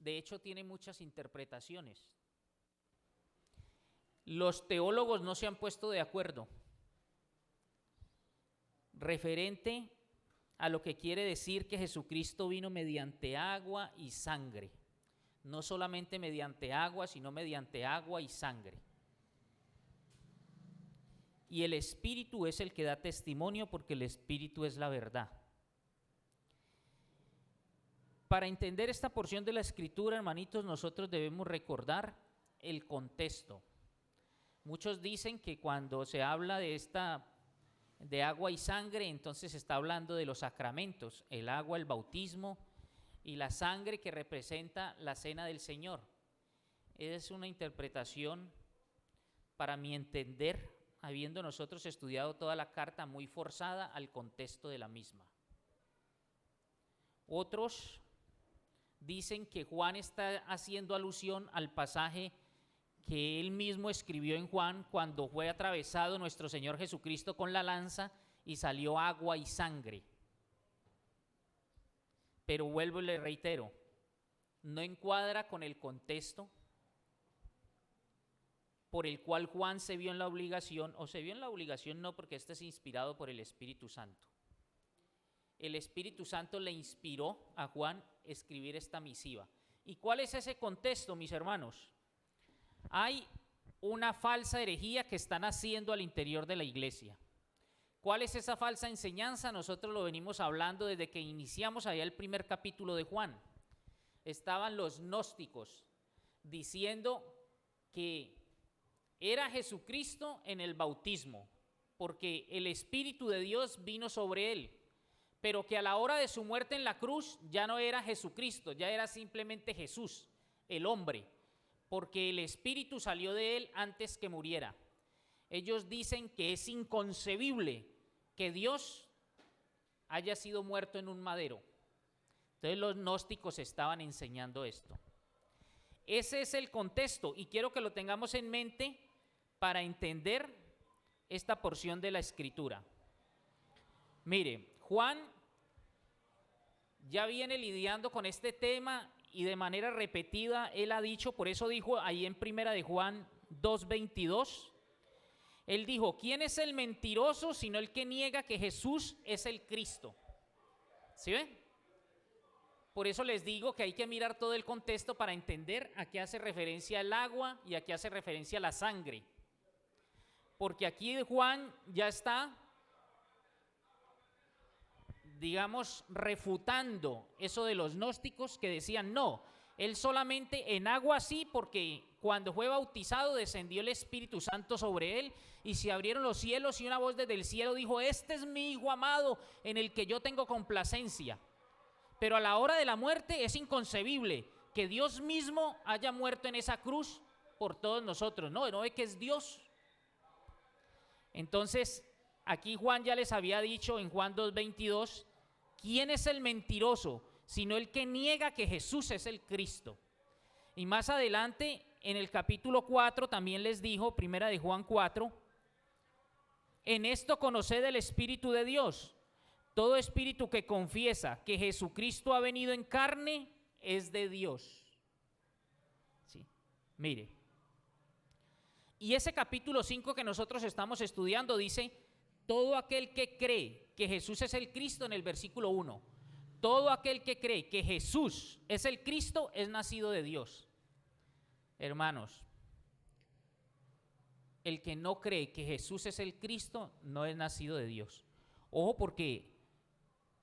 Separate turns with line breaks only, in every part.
de hecho tiene muchas interpretaciones. Los teólogos no se han puesto de acuerdo referente a lo que quiere decir que Jesucristo vino mediante agua y sangre. No solamente mediante agua, sino mediante agua y sangre. Y el Espíritu es el que da testimonio, porque el Espíritu es la verdad. Para entender esta porción de la Escritura, hermanitos, nosotros debemos recordar el contexto. Muchos dicen que cuando se habla de agua y sangre, entonces se está hablando de los sacramentos, el agua, el bautismo, y la sangre que representa la cena del Señor. Es una interpretación, para mi entender, habiendo nosotros estudiado toda la carta, muy forzada al contexto de la misma. Otros dicen que Juan está haciendo alusión al pasaje que él mismo escribió en Juan cuando fue atravesado nuestro Señor Jesucristo con la lanza y salió agua y sangre. Pero vuelvo y le reitero, no encuadra con el contexto por el cual Juan se vio en la obligación, o se vio en la obligación no, porque este es inspirado por el Espíritu Santo. El Espíritu Santo le inspiró a Juan escribir esta misiva. ¿Y cuál es ese contexto, mis hermanos? Hay una falsa herejía que están haciendo al interior de la iglesia. ¿Cuál es esa falsa enseñanza? Nosotros lo venimos hablando desde que iniciamos allá el primer capítulo de Juan. Estaban los gnósticos diciendo que era Jesucristo en el bautismo, porque el Espíritu de Dios vino sobre él, pero que a la hora de su muerte en la cruz ya no era Jesucristo, ya era simplemente Jesús, el hombre, porque el Espíritu salió de él antes que muriera. Ellos dicen que es inconcebible que Dios haya sido muerto en un madero. Entonces los gnósticos estaban enseñando esto. Ese es el contexto y quiero que lo tengamos en mente para entender esta porción de la Escritura. Mire, Juan ya viene lidiando con este tema y de manera repetida él ha dicho, por eso dijo ahí en primera de Juan 2:22, él dijo, ¿quién es el mentiroso sino el que niega que Jesús es el Cristo? ¿Sí ven? Por eso les digo que hay que mirar todo el contexto para entender a qué hace referencia el agua y a qué hace referencia la sangre. Porque aquí Juan ya está, digamos, refutando eso de los gnósticos que decían, no, él solamente en agua sí, porque cuando fue bautizado descendió el Espíritu Santo sobre él y se abrieron los cielos y una voz desde el cielo dijo, este es mi Hijo amado en el que yo tengo complacencia. Pero a la hora de la muerte es inconcebible que Dios mismo haya muerto en esa cruz por todos nosotros. No ve que es Dios. Entonces, aquí Juan ya les había dicho en Juan 2:22, ¿quién es el mentiroso? Sino el que niega que Jesús es el Cristo. Y más adelante, en el capítulo 4, también les dijo, primera de Juan 4, en esto conoced el Espíritu de Dios. Todo espíritu que confiesa que Jesucristo ha venido en carne es de Dios. Sí, mire. Y ese capítulo 5 que nosotros estamos estudiando dice, todo aquel que cree que Jesús es el Cristo, en el versículo 1, todo aquel que cree que Jesús es el Cristo es nacido de Dios. Hermanos, el que no cree que Jesús es el Cristo no es nacido de Dios. Ojo porque,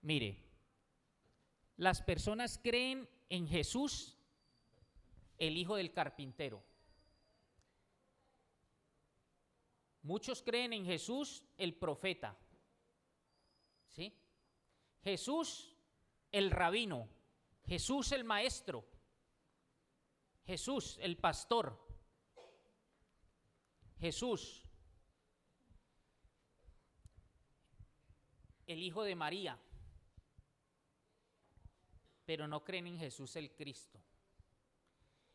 mire, las personas creen en Jesús, el hijo del carpintero. Muchos creen en Jesús, el profeta. ¿Sí? Jesús, el rabino. Jesús, el maestro. Jesús, el pastor. Jesús, el hijo de María. Pero no creen en Jesús el Cristo.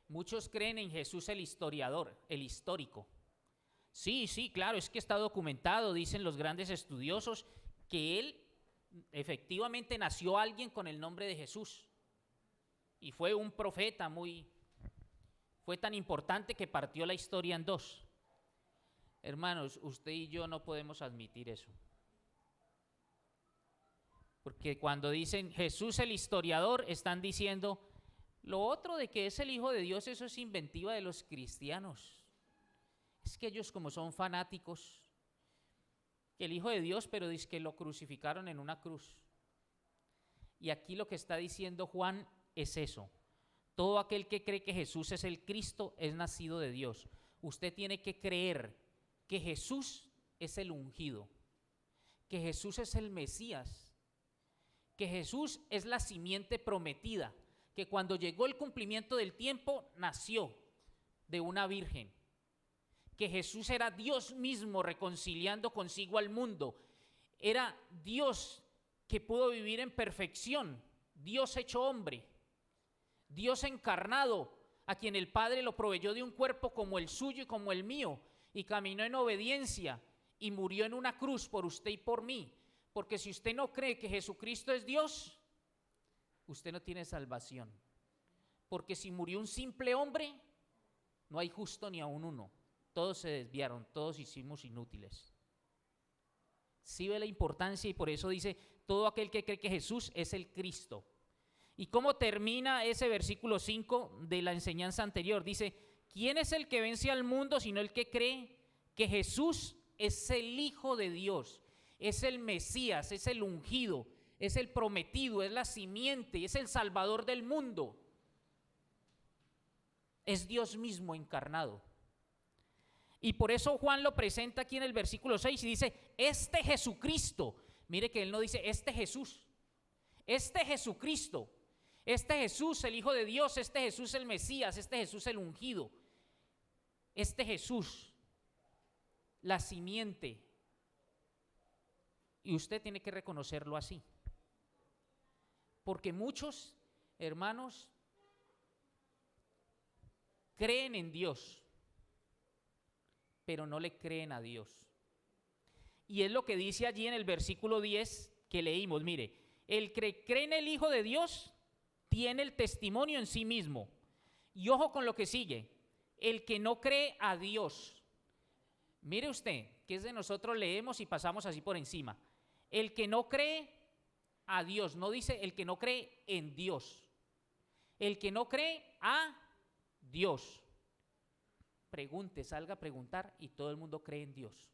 Muchos creen en Jesús el historiador, el histórico. Sí, claro, es que está documentado, dicen los grandes estudiosos, que él efectivamente nació alguien con el nombre de Jesús. y fue un profeta fue tan importante que partió la historia en dos. Hermanos, usted y yo no podemos admitir eso. Porque cuando dicen Jesús el historiador, están diciendo lo otro de que es el Hijo de Dios, eso es inventiva de los cristianos. Es que ellos como son fanáticos, el Hijo de Dios, pero dice que lo crucificaron en una cruz. Y aquí lo que está diciendo Juan es eso. Todo aquel que cree que Jesús es el Cristo es nacido de Dios. Usted tiene que creer que Jesús es el ungido, que Jesús es el Mesías, que Jesús es la simiente prometida, que cuando llegó el cumplimiento del tiempo nació de una virgen, que Jesús era Dios mismo reconciliando consigo al mundo, era Dios que pudo vivir en perfección, Dios hecho hombre, Dios encarnado, a quien el Padre lo proveyó de un cuerpo como el suyo y como el mío, y caminó en obediencia y murió en una cruz por usted y por mí. Porque si usted no cree que Jesucristo es Dios, usted no tiene salvación. Porque si murió un simple hombre, no hay justo ni aun uno. Todos se desviaron, todos hicimos inútiles. Sí ve la importancia y por eso dice, todo aquel que cree que Jesús es el Cristo. ¿Y cómo termina ese versículo 5 de la enseñanza anterior? Dice, ¿quién es el que vence al mundo sino el que cree que Jesús es el Hijo de Dios? Es el Mesías, es el ungido, es el prometido, es la simiente, es el Salvador del mundo. Es Dios mismo encarnado. Y por eso Juan lo presenta aquí en el versículo 6 y dice, este Jesucristo. Mire que él no dice, este Jesús. Este Jesucristo. Este Jesús, el Hijo de Dios, este Jesús el Mesías, este Jesús el ungido. Este Jesús, la simiente. Y usted tiene que reconocerlo así. Porque muchos hermanos creen en Dios, pero no le creen a Dios. Y es lo que dice allí en el versículo 10 que leímos. Mire, el que cree en el Hijo de Dios tiene el testimonio en sí mismo. Y ojo con lo que sigue, el que no cree a Dios. Mire usted, que es de nosotros leemos y pasamos así por encima. El que no cree a Dios, no dice el que no cree en Dios. El que no cree a Dios. Pregunte, salga a preguntar y todo el mundo cree en Dios.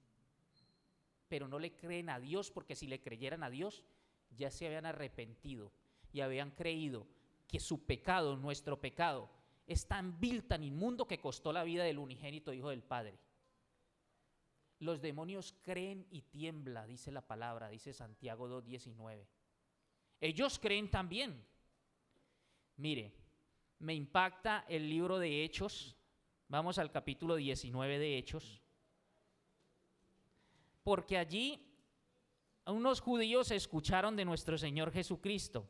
Pero no le creen a Dios porque si le creyeran a Dios ya se habían arrepentido y habían creído que su pecado, nuestro pecado, es tan vil, tan inmundo que costó la vida del unigénito Hijo del Padre. Los demonios creen y tiembla, dice la palabra, dice Santiago 2:19. Ellos creen también. Mire, me impacta el libro de Hechos. Vamos al capítulo 19 de Hechos. Porque allí unos judíos escucharon de nuestro Señor Jesucristo.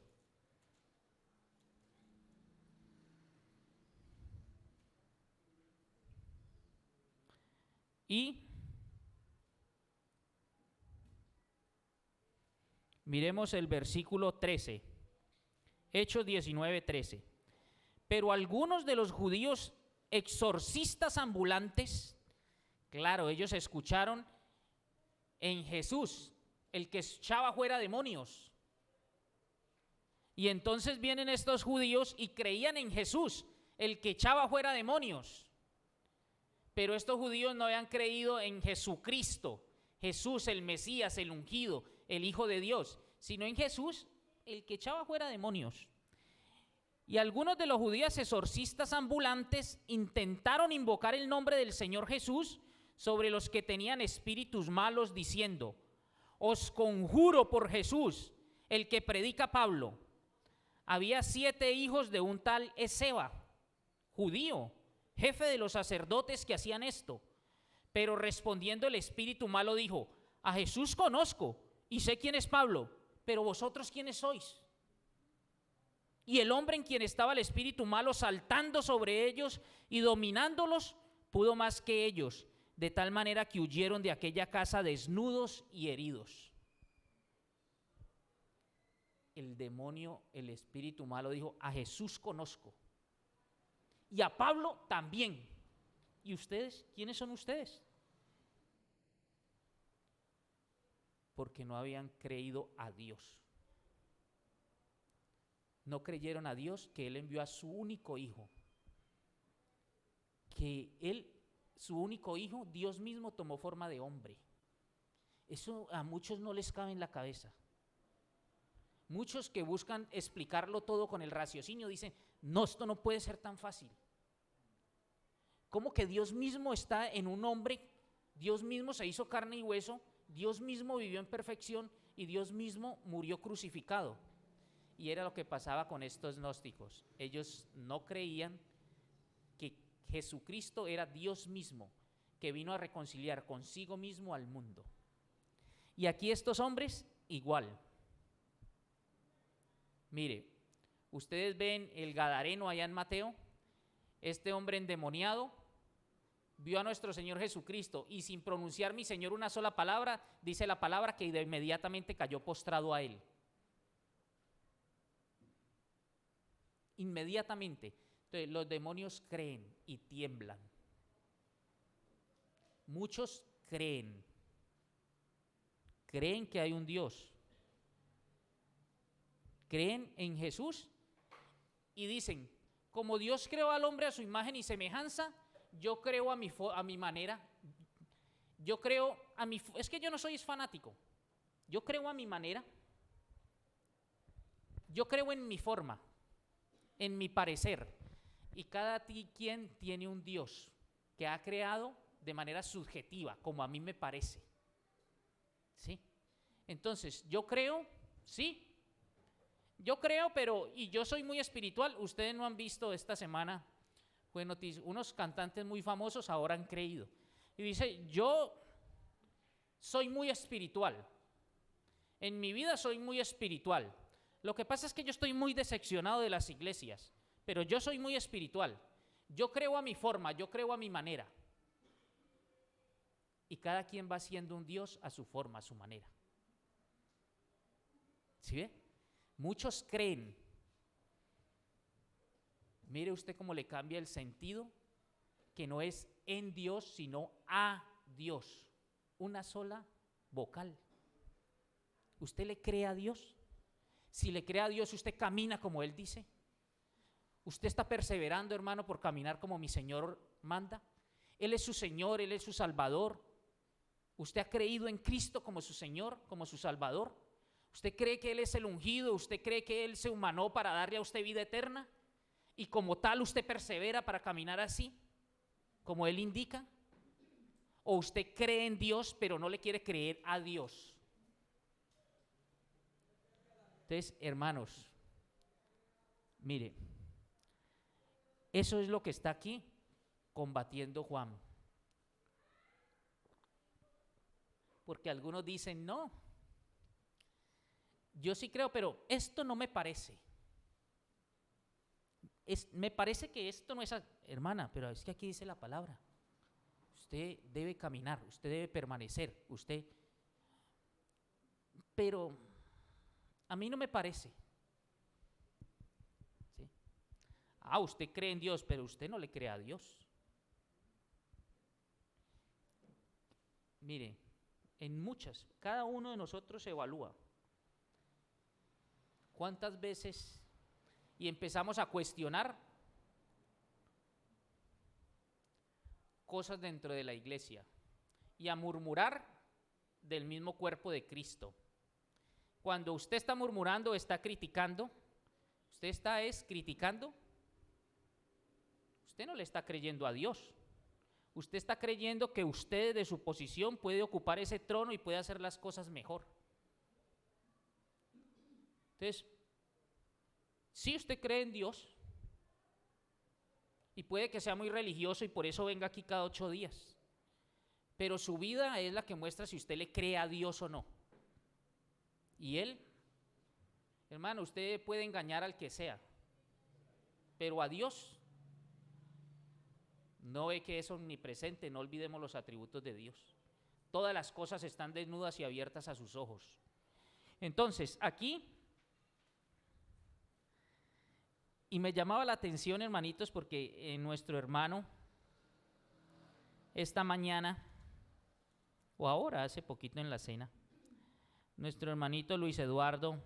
Y miremos el versículo 13, Hechos 19:13. Pero algunos de los judíos exorcistas ambulantes, claro, ellos escucharon en Jesús, el que echaba fuera demonios. Y entonces vienen estos judíos y creían en Jesús, el que echaba fuera demonios. Pero estos judíos no habían creído en Jesucristo, Jesús el Mesías, el ungido, el Hijo de Dios, sino en Jesús, el que echaba fuera demonios. Y algunos de los judíos exorcistas ambulantes intentaron invocar el nombre del Señor Jesús sobre los que tenían espíritus malos, diciendo: os conjuro por Jesús, el que predica Pablo. Había 7 hijos de un tal Esceva, judío, jefe de los sacerdotes que hacían esto. Pero respondiendo el espíritu malo dijo: a Jesús conozco y sé quién es Pablo, pero vosotros ¿quiénes sois? Y el hombre en quien estaba el espíritu malo, saltando sobre ellos y dominándolos, pudo más que ellos, de tal manera que huyeron de aquella casa desnudos y heridos. el demonio, el espíritu malo dijo, a Jesús conozco y a Pablo también. ¿Y ustedes? ¿Quiénes son ustedes? Porque no habían creído a Dios. No creyeron a Dios, que Él envió a su único hijo. Que Él, su único hijo, Dios mismo tomó forma de hombre. Eso a muchos no les cabe en la cabeza. Muchos que buscan explicarlo todo con el raciocinio dicen, no, esto no puede ser tan fácil. ¿Cómo que Dios mismo está en un hombre? Dios mismo se hizo carne y hueso, Dios mismo vivió en perfección y Dios mismo murió crucificado. Y era lo que pasaba con estos gnósticos. Ellos no creían que Jesucristo era Dios mismo, que vino a reconciliar consigo mismo al mundo. Y aquí estos hombres, igual. Mire, ustedes ven el Gadareno allá en Mateo, este hombre endemoniado vio a nuestro Señor Jesucristo y sin pronunciar mi Señor una sola palabra, dice la palabra que inmediatamente cayó postrado a él. Inmediatamente. Entonces los demonios creen y tiemblan. Muchos creen que hay un Dios, creen en Jesús y dicen, como Dios creó al hombre a su imagen y semejanza, yo creo a mi manera, yo creo a mi, es que yo no soy fanático, yo creo a mi manera, yo creo en mi forma, en mi parecer, y cada quien tiene un Dios que ha creado de manera subjetiva, como a mí me parece. ¿Sí? Entonces, yo creo, sí, yo creo, pero, y yo soy muy espiritual. Ustedes no han visto esta semana, fue noticia, unos cantantes muy famosos ahora han creído. Y dice, yo soy muy espiritual. En mi vida soy muy espiritual. Lo que pasa es que yo estoy muy decepcionado de las iglesias, pero yo soy muy espiritual. Yo creo a mi forma, yo creo a mi manera. Y cada quien va siendo un Dios a su forma, a su manera. ¿Sí ve? Muchos creen. Mire usted cómo le cambia el sentido, que no es en Dios, sino a Dios. Una sola vocal. ¿Usted le cree a Dios? Si le cree a Dios, ¿usted camina como Él dice? ¿Usted está perseverando, hermano, por caminar como mi Señor manda? Él es su Señor, Él es su Salvador. ¿Usted ha creído en Cristo como su Señor, como su Salvador? ¿Usted cree que Él es el ungido? ¿Usted cree que Él se humanó para darle a usted vida eterna? Y como tal usted persevera para caminar así, como Él indica. ¿O usted cree en Dios pero no le quiere creer a Dios? Entonces, hermanos, mire, eso es lo que está aquí combatiendo Juan. Porque algunos dicen, no, yo sí creo, pero esto no me parece. Me parece que esto no es, hermana, pero es que aquí dice la palabra. Usted debe caminar, usted debe permanecer, usted, pero a mí no me parece. ¿Sí? Ah, usted cree en Dios, pero usted no le cree a Dios. Mire, en muchas, cada uno de nosotros se evalúa. ¿Cuántas veces? Y empezamos a cuestionar cosas dentro de la iglesia y a murmurar del mismo cuerpo de Cristo. Cuando usted está murmurando, está criticando, usted está criticando, usted no le está creyendo a Dios. Usted está creyendo que usted de su posición puede ocupar ese trono y puede hacer las cosas mejor. Entonces, si usted cree en Dios, y puede que sea muy religioso y por eso venga aquí cada 8 días, pero su vida es la que muestra si usted le cree a Dios o no. Y Él, hermano, usted puede engañar al que sea, pero a Dios no ve que es omnipresente. No olvidemos los atributos de Dios. Todas las cosas están desnudas y abiertas a sus ojos. Entonces, aquí Y me llamaba la atención, hermanitos, porque nuestro hermano, esta mañana, o ahora, hace poquito en la cena, nuestro hermanito Luis Eduardo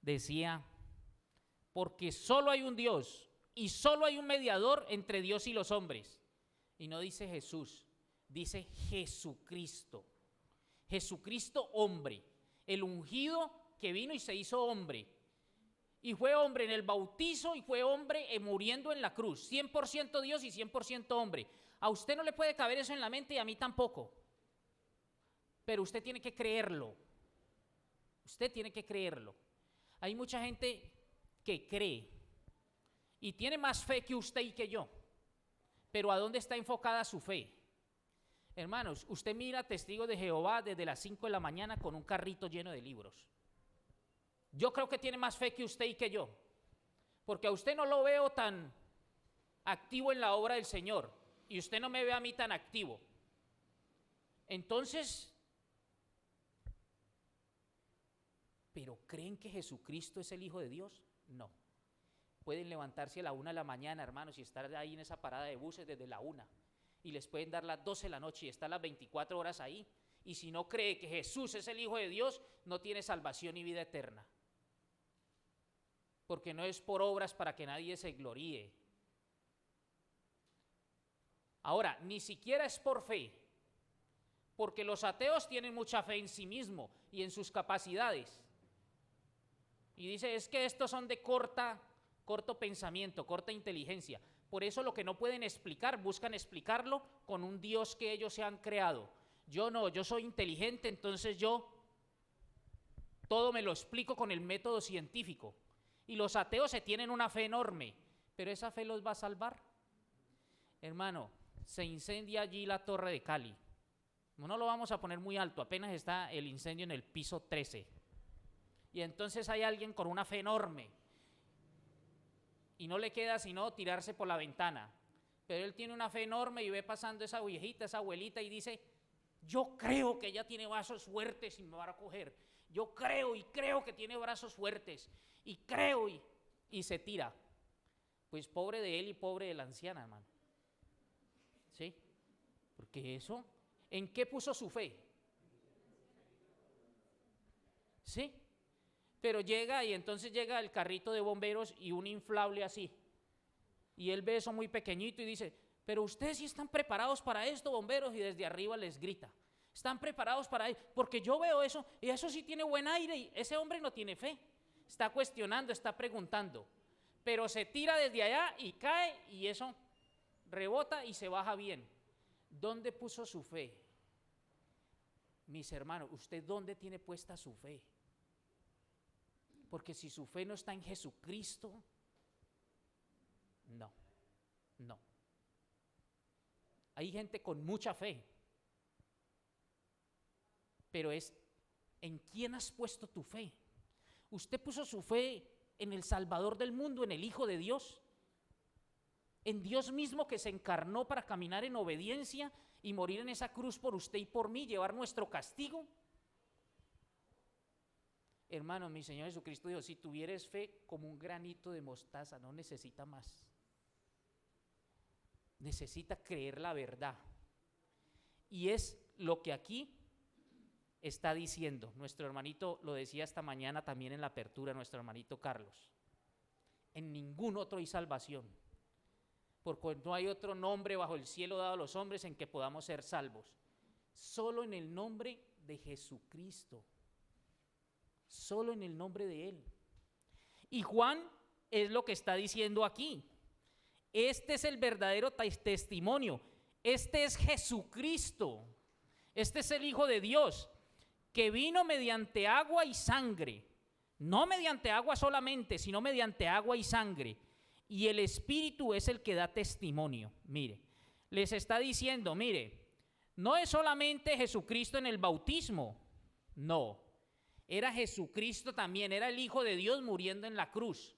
decía, porque solo hay un Dios y solo hay un mediador entre Dios y los hombres. Y no dice Jesús, dice Jesucristo. Jesucristo hombre, el ungido que vino y se hizo hombre. Y fue hombre en el bautizo y fue hombre muriendo en la cruz. 100% Dios y 100% hombre. A usted no le puede caber eso en la mente y a mí tampoco. Pero usted tiene que creerlo. Usted tiene que creerlo. Hay mucha gente que cree y tiene más fe que usted y que yo. Pero ¿a dónde está enfocada su fe? Hermanos, usted mira Testigos de Jehová desde las 5 de la mañana con un carrito lleno de libros. Yo creo que tiene más fe que usted y que yo. Porque a usted no lo veo tan activo en la obra del Señor. Y usted no me ve a mí tan activo. Entonces, ¿pero creen que Jesucristo es el Hijo de Dios? No. Pueden levantarse a la 1 de la mañana, hermanos, y estar ahí en esa parada de buses desde la 1. Y les pueden dar las 12 de la noche y estar las 24 horas ahí. Y si no cree que Jesús es el Hijo de Dios, no tiene salvación y vida eterna. Porque no es por obras para que nadie se gloríe. Ahora, ni siquiera es por fe. Porque los ateos tienen mucha fe en sí mismos y en sus capacidades. Y dice, es que estos son de corto pensamiento, corta inteligencia. Por eso lo que no pueden explicar, buscan explicarlo con un Dios que ellos se han creado. Yo no, yo soy inteligente, entonces yo todo me lo explico con el método científico. Y los ateos se tienen una fe enorme, pero ¿esa fe los va a salvar? Hermano, se incendia allí la Torre de Cali. No lo vamos a poner muy alto, apenas está el incendio en el piso 13. Y entonces hay alguien con una fe enorme y no le queda sino tirarse por la ventana. Pero él tiene una fe enorme y ve pasando esa viejita, esa abuelita y dice, yo creo que ella tiene brazos fuertes y me va a coger. Yo creo y creo que tiene brazos fuertes y creo y se tira. Pues pobre de él y pobre de la anciana, hermano. ¿Sí? Porque eso, ¿en qué puso su fe? ¿Sí? Pero llega y entonces llega el carrito de bomberos y un inflable así. Y él ve eso muy pequeñito y dice, pero ustedes sí están preparados para esto, bomberos, y desde arriba les grita, están preparados para esto, porque yo veo eso, y eso sí tiene buen aire, y ese hombre no tiene fe, está cuestionando, está preguntando, pero se tira desde allá y cae, y eso rebota y se baja bien. ¿Dónde puso su fe? Mis hermanos, ¿usted dónde tiene puesta su fe? Porque si su fe no está en Jesucristo, no. Hay gente con mucha fe, pero es ¿en quién has puesto tu fe? ¿Usted puso su fe en el Salvador del mundo, en el Hijo de Dios? ¿En Dios mismo que se encarnó para caminar en obediencia y morir en esa cruz por usted y por mí, llevar nuestro castigo? Hermano, mi Señor Jesucristo dijo, si tuvieres fe como un granito de mostaza, no necesita más. Necesita creer la verdad. Y es lo que aquí está diciendo. Nuestro hermanito lo decía esta mañana también en la apertura, nuestro hermanito Carlos. En ningún otro hay salvación, porque no hay otro nombre bajo el cielo dado a los hombres en que podamos ser salvos. Solo en el nombre de Jesucristo. Solo en el nombre de Él. Y Juan es lo que está diciendo aquí. Este es el verdadero testimonio. Este es Jesucristo. Este es el Hijo de Dios, que vino mediante agua y sangre. No mediante agua solamente, sino mediante agua y sangre. Y el Espíritu es el que da testimonio. Mire, les está diciendo, mire, no es solamente Jesucristo en el bautismo. No, era Jesucristo también, era el Hijo de Dios muriendo en la cruz.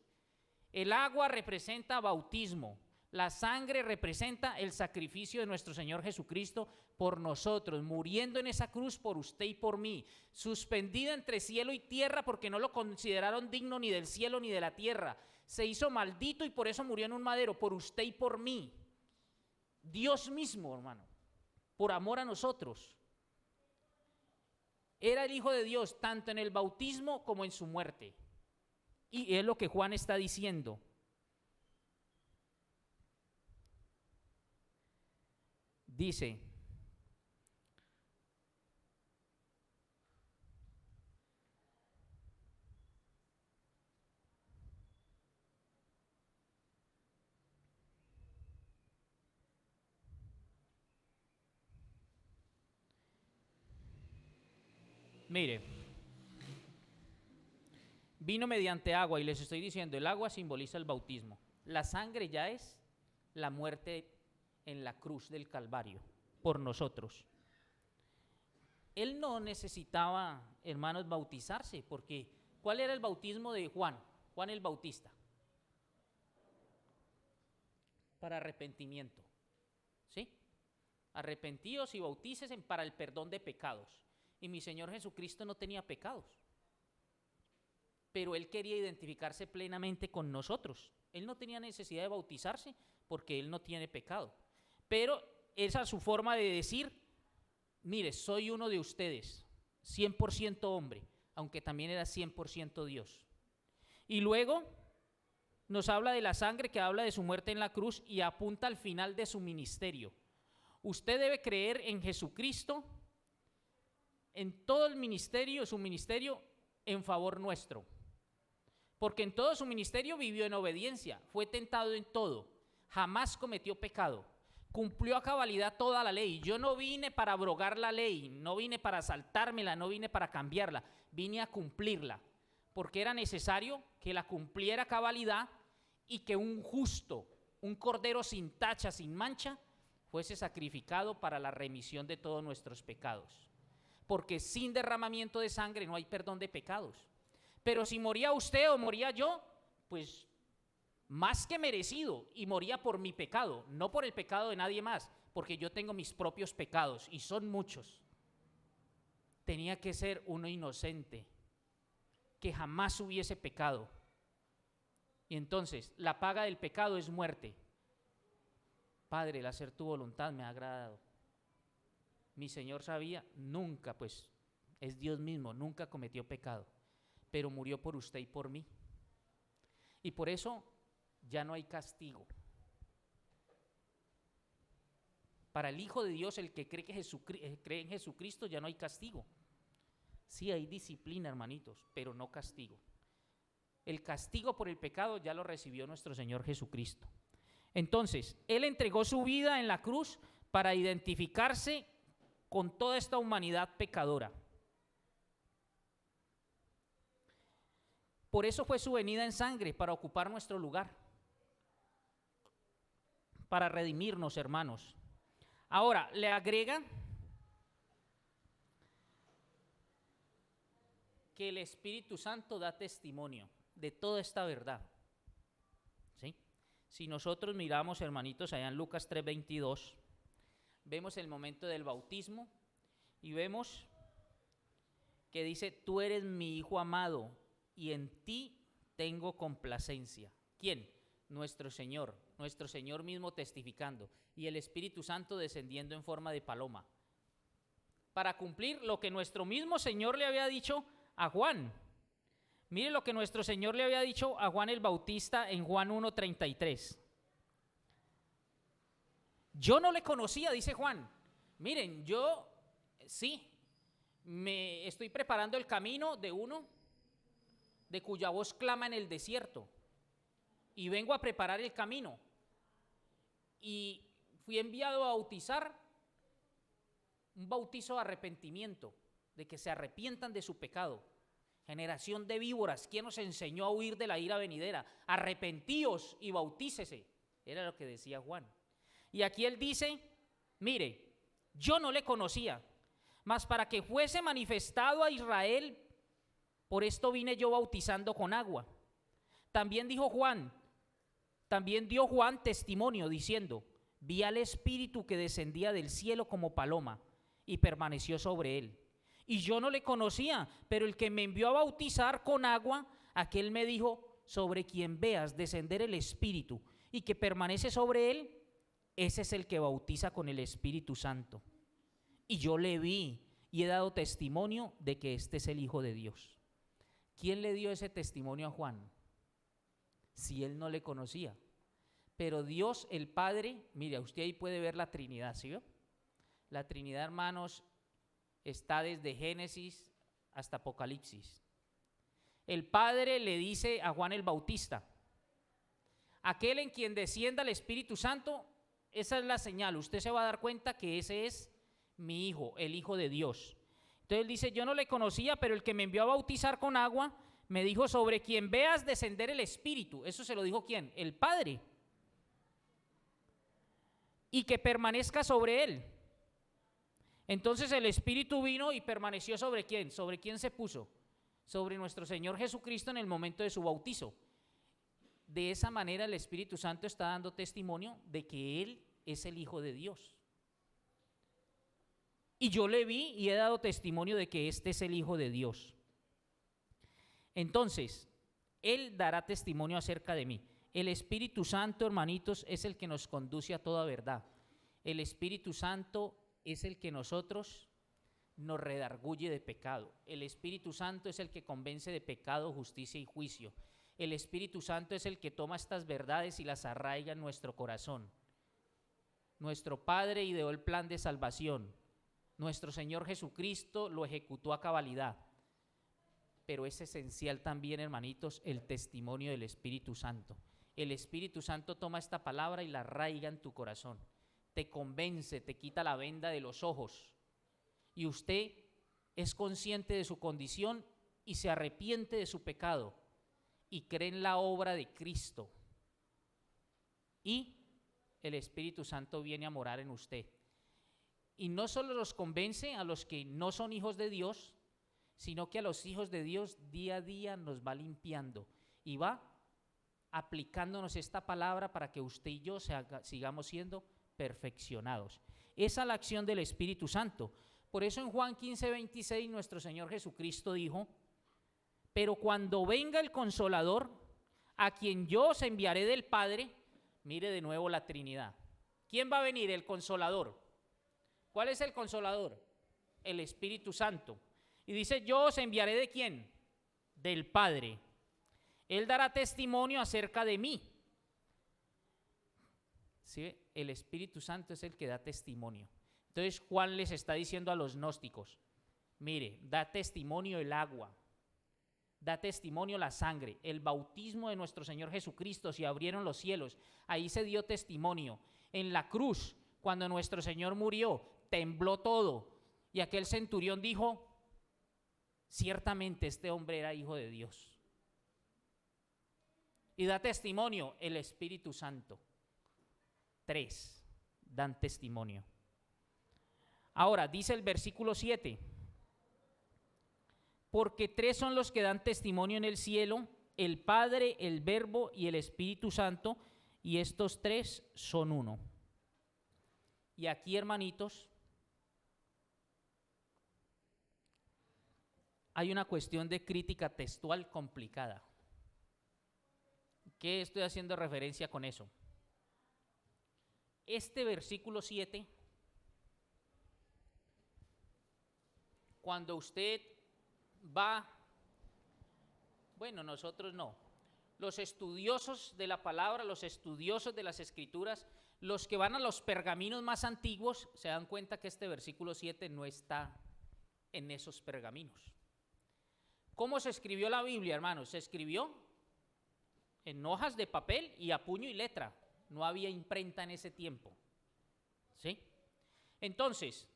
El agua representa bautismo. La sangre representa el sacrificio de nuestro Señor Jesucristo por nosotros, muriendo en esa cruz por usted y por mí, suspendida entre cielo y tierra porque no lo consideraron digno ni del cielo ni de la tierra, Se hizo maldito y por eso murió en un madero, por usted y por mí. Dios mismo, hermano, por amor a nosotros. Era el Hijo de Dios tanto en el bautismo como en su muerte. Y es lo que Juan está diciendo. Dice, mire, vino mediante agua y les estoy diciendo, el agua simboliza el bautismo. La sangre ya es la muerte en la cruz del Calvario por nosotros. Él no necesitaba, hermanos, bautizarse, porque ¿cuál era el bautismo de Juan? Juan el Bautista. Para arrepentimiento, ¿sí? Arrepentíos y bautícesen para el perdón de pecados. Y mi Señor Jesucristo no tenía pecados, pero Él quería identificarse plenamente con nosotros. Él no tenía necesidad de bautizarse porque Él no tiene pecado. Pero esa es su forma de decir, mire, soy uno de ustedes, 100% hombre, aunque también era 100% Dios. Y luego nos habla de la sangre, que habla de su muerte en la cruz y apunta al final de su ministerio. Usted debe creer en Jesucristo, en todo el ministerio, su ministerio en favor nuestro. Porque en todo su ministerio vivió en obediencia, fue tentado en todo, jamás cometió pecado. Cumplió a cabalidad toda la ley. Yo no vine para abrogar la ley, no vine para saltármela, no vine para cambiarla, vine a cumplirla, porque era necesario que la cumpliera a cabalidad y que un justo, un cordero sin tacha, sin mancha, fuese sacrificado para la remisión de todos nuestros pecados. Porque sin derramamiento de sangre no hay perdón de pecados. Pero si moría usted o moría yo, pues más que merecido, y moría por mi pecado, no por el pecado de nadie más, porque yo tengo mis propios pecados y son muchos. Tenía que ser uno inocente, que jamás hubiese pecado. Y entonces la paga del pecado es muerte. Padre, el hacer tu voluntad me ha agradado. Mi Señor sabía, nunca, pues es Dios mismo, nunca cometió pecado, pero murió por usted y por mí. Y por eso ya no hay castigo. Para el Hijo de Dios, el que cree en Jesucristo, ya no hay castigo. Sí hay disciplina, hermanitos, pero no castigo. El castigo por el pecado ya lo recibió nuestro Señor Jesucristo. Entonces, Él entregó su vida en la cruz para identificarse con toda esta humanidad pecadora. Por eso fue su venida en sangre, para ocupar nuestro lugar, para redimirnos, hermanos. Ahora, le agrega que el Espíritu Santo da testimonio de toda esta verdad. ¿Sí? Si nosotros miramos, hermanitos, allá en Lucas 3:22, vemos el momento del bautismo y vemos que dice, tú eres mi Hijo amado y en ti tengo complacencia. ¿Quién? Nuestro Señor mismo testificando, y el Espíritu Santo descendiendo en forma de paloma, para cumplir lo que nuestro mismo Señor le había dicho a Juan. Mire lo que nuestro Señor le había dicho a Juan el Bautista en Juan 1:33. Yo no le conocía, dice Juan. Miren, yo sí, me estoy preparando el camino de uno de cuya voz clama en el desierto, y vengo a preparar el camino. Y fui enviado a bautizar, un bautizo de arrepentimiento, de que se arrepientan de su pecado. Generación de víboras, ¿quién nos enseñó a huir de la ira venidera? Arrepentíos y bautícese, era lo que decía Juan. Y aquí él dice, mire, yo no le conocía, mas para que fuese manifestado a Israel, por esto vine yo bautizando con agua. También dio Juan testimonio diciendo, vi al Espíritu que descendía del cielo como paloma y permaneció sobre él. Y yo no le conocía, pero el que me envió a bautizar con agua, aquel me dijo, sobre quien veas descender el Espíritu y que permanece sobre él, ese es el que bautiza con el Espíritu Santo. Y yo le vi y he dado testimonio de que este es el Hijo de Dios. ¿Quién le dio ese testimonio a Juan? Si él no le conocía. Pero Dios el Padre, mire, usted ahí puede ver la Trinidad, ¿sí vio? La Trinidad, hermanos, está desde Génesis hasta Apocalipsis. El Padre le dice a Juan el Bautista: aquel en quien descienda el Espíritu Santo, esa es la señal, usted se va a dar cuenta que ese es mi Hijo, el Hijo de Dios. Entonces él dice: yo no le conocía, pero el que me envió a bautizar con agua me dijo: sobre quien veas descender el Espíritu. Eso se lo dijo ¿quién? El Padre. Y que permanezca sobre él. Entonces el Espíritu vino y permaneció sobre ¿quién? ¿Sobre quién se puso? Sobre nuestro Señor Jesucristo en el momento de su bautizo. De esa manera el Espíritu Santo está dando testimonio de que Él es el Hijo de Dios. Y yo le vi y he dado testimonio de que este es el Hijo de Dios. Entonces, Él dará testimonio acerca de mí. El Espíritu Santo, hermanitos, es el que nos conduce a toda verdad. El Espíritu Santo es el que nosotros nos redarguye de pecado. El Espíritu Santo es el que convence de pecado, justicia y juicio. El Espíritu Santo es el que toma estas verdades y las arraiga en nuestro corazón. Nuestro Padre ideó el plan de salvación. Nuestro Señor Jesucristo lo ejecutó a cabalidad. Pero es esencial también, hermanitos, el testimonio del Espíritu Santo. El Espíritu Santo toma esta palabra y la arraiga en tu corazón. Te convence, te quita la venda de los ojos. Y usted es consciente de su condición y se arrepiente de su pecado y cree en la obra de Cristo. Y el Espíritu Santo viene a morar en usted. Y no solo los convence a los que no son hijos de Dios, sino que a los hijos de Dios día a día nos va limpiando y va aplicándonos esta palabra para que usted y yo sigamos siendo perfeccionados. Esa es la acción del Espíritu Santo. Por eso en Juan 15:26 nuestro Señor Jesucristo dijo: pero cuando venga el Consolador, a quien yo os enviaré del Padre, mire de nuevo la Trinidad. ¿Quién va a venir? El Consolador. ¿Cuál es el Consolador? El Espíritu Santo. Y dice: yo os enviaré ¿de quién? Del Padre. Él dará testimonio acerca de mí. ¿Sí? El Espíritu Santo es el que da testimonio. Entonces Juan les está diciendo a los gnósticos: mire, da testimonio el agua, da testimonio la sangre, el bautismo de nuestro Señor Jesucristo, se abrieron los cielos, ahí se dio testimonio. En la cruz, cuando nuestro Señor murió, tembló todo y aquel centurión dijo: ciertamente este hombre era hijo de Dios. Y da testimonio el Espíritu Santo. 3 dan testimonio. Ahora dice el versículo 7: porque 3 son los que dan testimonio en el cielo, el Padre, el Verbo y el Espíritu Santo, y estos 3 son uno. Y aquí, hermanitos, hay una cuestión de crítica textual complicada. ¿Qué estoy haciendo referencia con eso? Este versículo 7, cuando usted va, bueno, nosotros no, los estudiosos de la palabra, los estudiosos de las Escrituras, los que van a los pergaminos más antiguos, se dan cuenta que este versículo 7 no está en esos pergaminos. ¿Cómo se escribió la Biblia, hermanos? Se escribió en hojas de papel y a puño y letra. No había imprenta en ese tiempo. ¿Sí? Entonces,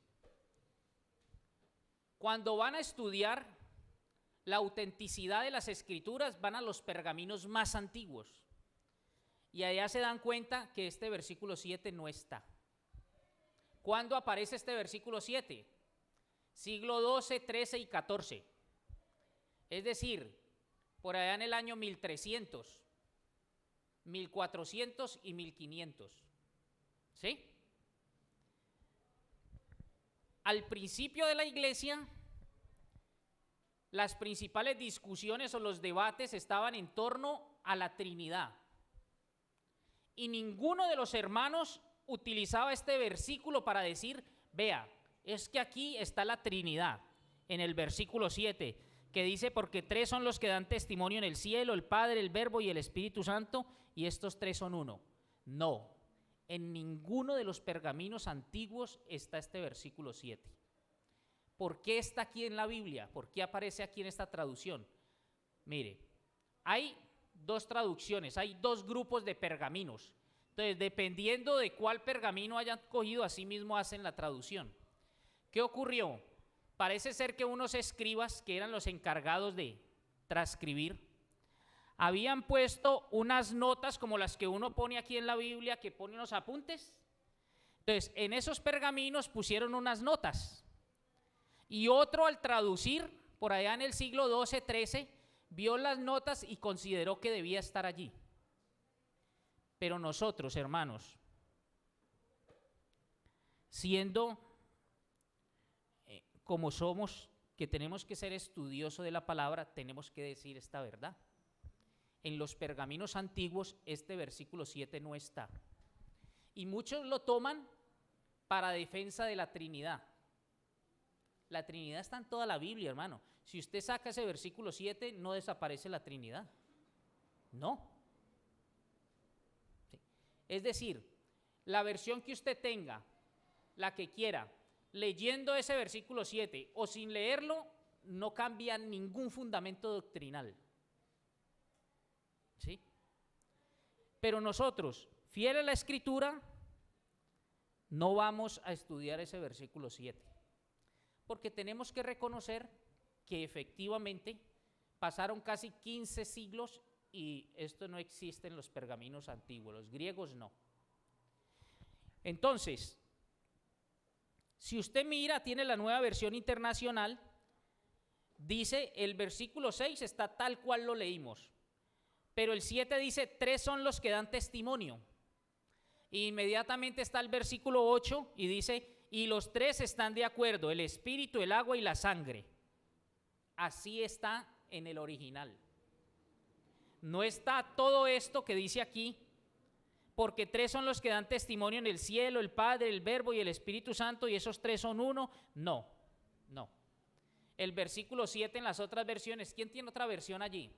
cuando van a estudiar la autenticidad de las Escrituras, van a los pergaminos más antiguos. Y allá se dan cuenta que este versículo 7 no está. ¿Cuándo aparece este versículo 7? Siglo XII, XIII y XIV. Es decir, por allá en el año 1300, 1400 y 1500. ¿Sí? Al principio de la iglesia, las principales discusiones o los debates estaban en torno a la Trinidad. Y ninguno de los hermanos utilizaba este versículo para decir, vea, es que aquí está la Trinidad, en el versículo 7, que dice, porque tres son los que dan testimonio en el cielo, el Padre, el Verbo y el Espíritu Santo, y estos tres son uno. No, en ninguno de los pergaminos antiguos está este versículo 7. ¿Por qué está aquí en la Biblia? ¿Por qué aparece aquí en esta traducción? Mire, hay dos traducciones, hay dos grupos de pergaminos. Entonces, dependiendo de cuál pergamino hayan cogido, así mismo hacen la traducción. ¿Qué ocurrió? Parece ser que unos escribas, que eran los encargados de transcribir, habían puesto unas notas como las que uno pone aquí en la Biblia, que pone unos apuntes. Entonces, en esos pergaminos pusieron unas notas. Y otro, al traducir, por allá en el siglo XII, XIII, vio las notas y consideró que debía estar allí. Pero nosotros, hermanos, siendo como somos, que tenemos que ser estudiosos de la palabra, tenemos que decir esta verdad. En los pergaminos antiguos este versículo 7 no está. Y muchos lo toman para defensa de la Trinidad. La Trinidad está en toda la Biblia, hermano. Si usted saca ese versículo 7, no desaparece la Trinidad. No. Sí. Es decir, la versión que usted tenga, la que quiera, leyendo ese versículo 7 o sin leerlo, no cambia ningún fundamento doctrinal. ¿Sí? Pero nosotros, fieles a la Escritura, no vamos a estudiar ese versículo 7. Porque tenemos que reconocer que efectivamente pasaron casi 15 siglos y esto no existe en los pergaminos antiguos, los griegos no. Entonces, si usted mira, tiene la Nueva Versión Internacional, dice el versículo 6 está tal cual lo leímos, pero el 7 dice, tres son los que dan testimonio. E inmediatamente está el versículo 8 y dice, y los tres están de acuerdo, el espíritu, el agua y la sangre. Así está en el original. No está todo esto que dice aquí, porque tres son los que dan testimonio en el cielo, el Padre, el Verbo y el Espíritu Santo, y esos tres son uno. No, no. El versículo 7 en las otras versiones, ¿quién tiene otra versión allí?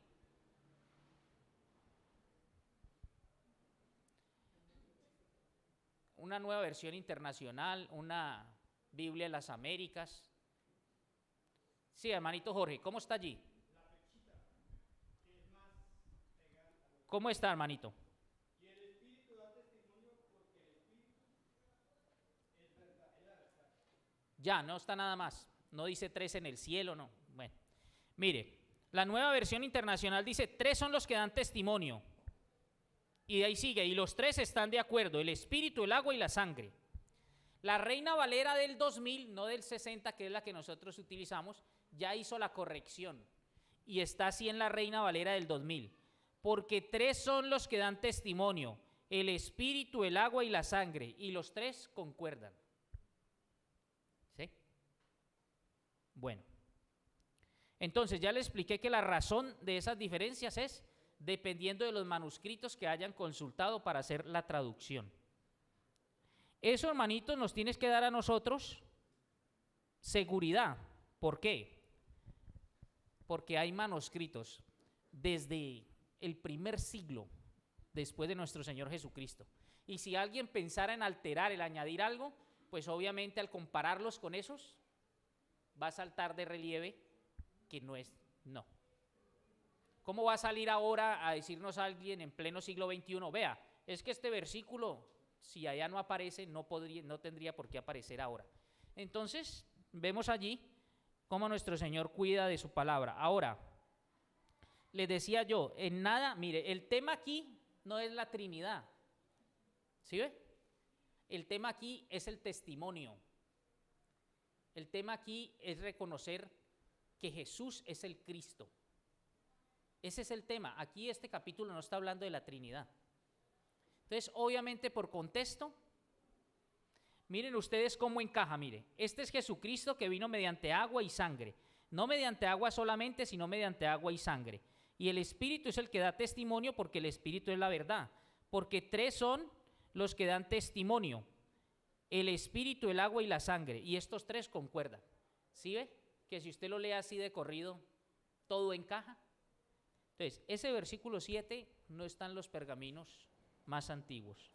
Una Nueva Versión Internacional, una Biblia de las Américas. Sí, hermanito Jorge, ¿cómo está allí? ¿Cómo está, hermanito?
Y el Espíritu da testimonio porque el Espíritu es verdad, es la verdad.
Ya, no está nada más. No dice tres en el cielo, no. Bueno, mire, la Nueva Versión Internacional dice, tres son los que dan testimonio. Y de ahí sigue, y los tres están de acuerdo, el espíritu, el agua y la sangre. La Reina Valera del 2000, no del 60, que es la que nosotros utilizamos, ya hizo la corrección. Y está así en la Reina Valera del 2000. Porque tres son los que dan testimonio, el espíritu, el agua y la sangre, y los tres concuerdan. ¿Sí? Bueno. Entonces ya le expliqué que la razón de esas diferencias es dependiendo de los manuscritos que hayan consultado para hacer la traducción. Eso, hermanitos, nos tienes que dar a nosotros seguridad. ¿Por qué? Porque hay manuscritos desde el primer siglo después de nuestro Señor Jesucristo. Y si alguien pensara en alterar, el añadir algo, pues obviamente al compararlos con esos, va a saltar de relieve que no es, no. ¿Cómo va a salir ahora a decirnos alguien en pleno siglo XXI, vea, es que este versículo, si allá no aparece, no tendría por qué aparecer ahora? Entonces, vemos allí cómo nuestro Señor cuida de su palabra. Ahora, les decía yo, en nada, mire, el tema aquí no es la Trinidad, ¿sí ve? El tema aquí es el testimonio. El tema aquí es reconocer que Jesús es el Cristo. Ese es el tema. Aquí este capítulo no está hablando de la Trinidad. Entonces, obviamente, por contexto, miren ustedes cómo encaja. Mire, este es Jesucristo que vino mediante agua y sangre. No mediante agua solamente, sino mediante agua y sangre. Y el Espíritu es el que da testimonio porque el Espíritu es la verdad. Porque tres son los que dan testimonio: el Espíritu, el agua y la sangre. Y estos tres concuerdan. ¿Sí ve? Que si usted lo lee así de corrido, todo encaja. Entonces, ese versículo 7 no está en los pergaminos más antiguos.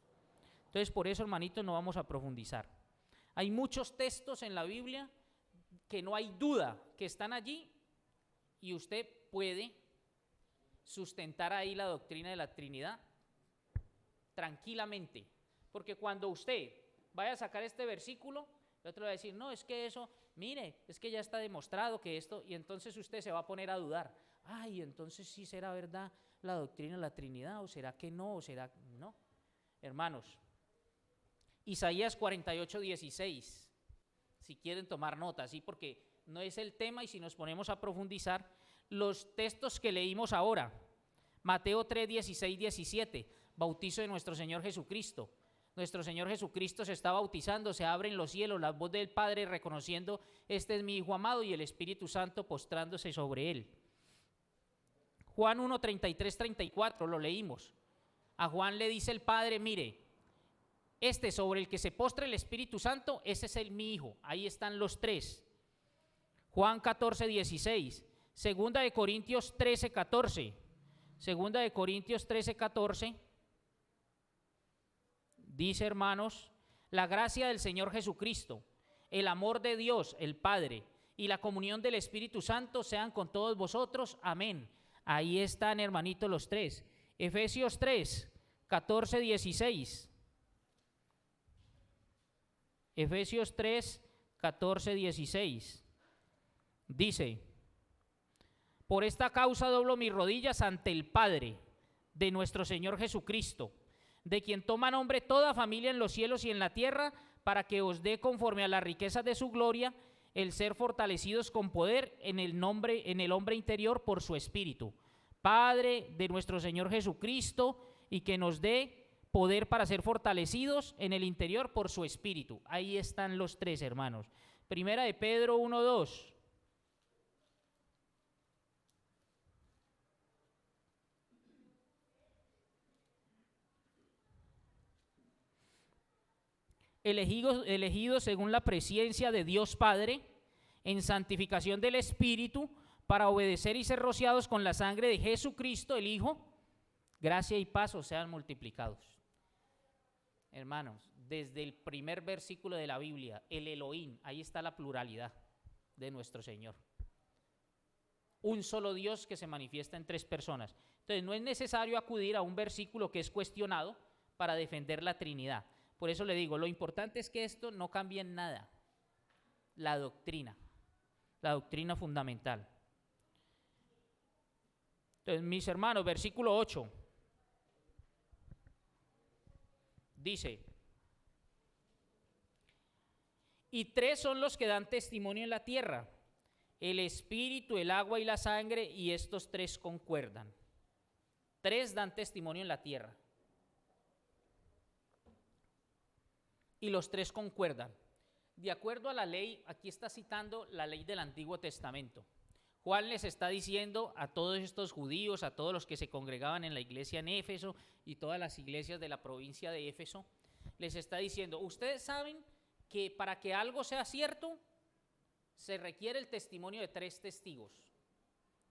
Entonces, por eso, hermanitos, no vamos a profundizar. Hay muchos textos en la Biblia que no hay duda que están allí y usted puede sustentar ahí la doctrina de la Trinidad tranquilamente. Porque cuando usted vaya a sacar este versículo, el otro va a decir, no, es que eso, mire, es que ya está demostrado que esto, y entonces usted se va a poner a dudar. Ay, entonces sí será verdad la doctrina de la Trinidad, o será que no, o será no. Hermanos, Isaías 48, 16, si quieren tomar nota, ¿sí? Porque no es el tema, y si nos ponemos a profundizar, los textos que leímos ahora, Mateo 3, 16, 17, bautizo de nuestro Señor Jesucristo. Nuestro Señor Jesucristo se está bautizando, se abren los cielos, la voz del Padre reconociendo, este es mi Hijo amado, y el Espíritu Santo postrándose sobre él. Juan 1, 33, 34, lo leímos. A Juan le dice el Padre, mire, este sobre el que se postra el Espíritu Santo, ese es mi Hijo. Ahí están los tres. Juan 14, 16. Segunda de Corintios 13, 14. Segunda de Corintios 13, 14. Dice, hermanos, la gracia del Señor Jesucristo, el amor de Dios, el Padre, y la comunión del Espíritu Santo sean con todos vosotros. Amén. Ahí están, hermanitos, los tres. Efesios 3, 14, 16. Efesios 3, 14, 16. Dice, por esta causa doblo mis rodillas ante el Padre de nuestro Señor Jesucristo, de quien toma nombre toda familia en los cielos y en la tierra, para que os dé conforme a las riquezas de su gloria el ser fortalecidos con poder en el hombre interior por su Espíritu. Padre de nuestro Señor Jesucristo, y que nos dé poder para ser fortalecidos en el interior por su Espíritu. Ahí están los tres, hermanos. Primera de Pedro 1, 2. Elegidos según la presciencia de Dios Padre, en santificación del Espíritu, para obedecer y ser rociados con la sangre de Jesucristo, el Hijo, gracia y paz os sean multiplicados. Hermanos, desde el primer versículo de la Biblia, el Elohim, ahí está la pluralidad de nuestro Señor. Un solo Dios que se manifiesta en tres personas. Entonces, no es necesario acudir a un versículo que es cuestionado para defender la Trinidad. Por eso le digo, lo importante es que esto no cambie en nada. La doctrina fundamental. Entonces, mis hermanos, versículo 8. Dice, y tres son los que dan testimonio en la tierra, el Espíritu, el agua y la sangre, y estos tres concuerdan. Tres dan testimonio en la tierra. Y los tres concuerdan. De acuerdo a la ley, aquí está citando la ley del Antiguo Testamento. Juan les está diciendo a todos estos judíos, a todos los que se congregaban en la iglesia en Éfeso y todas las iglesias de la provincia de Éfeso, les está diciendo, ustedes saben que para que algo sea cierto, se requiere el testimonio de tres testigos.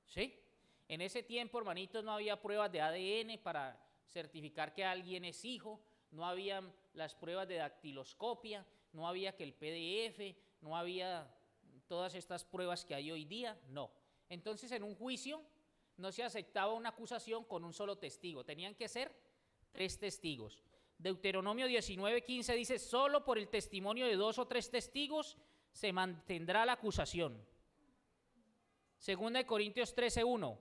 ¿Sí? En ese tiempo, hermanitos, no había pruebas de ADN para certificar que alguien es hijo, no había las pruebas de dactiloscopia, no había que el PDF, no había todas estas pruebas que hay hoy día, no. Entonces, en un juicio no se aceptaba una acusación con un solo testigo, tenían que ser tres testigos. Deuteronomio 19:15 dice, solo por el testimonio de 2 o 3 testigos se mantendrá la acusación. Segunda de Corintios 13:1,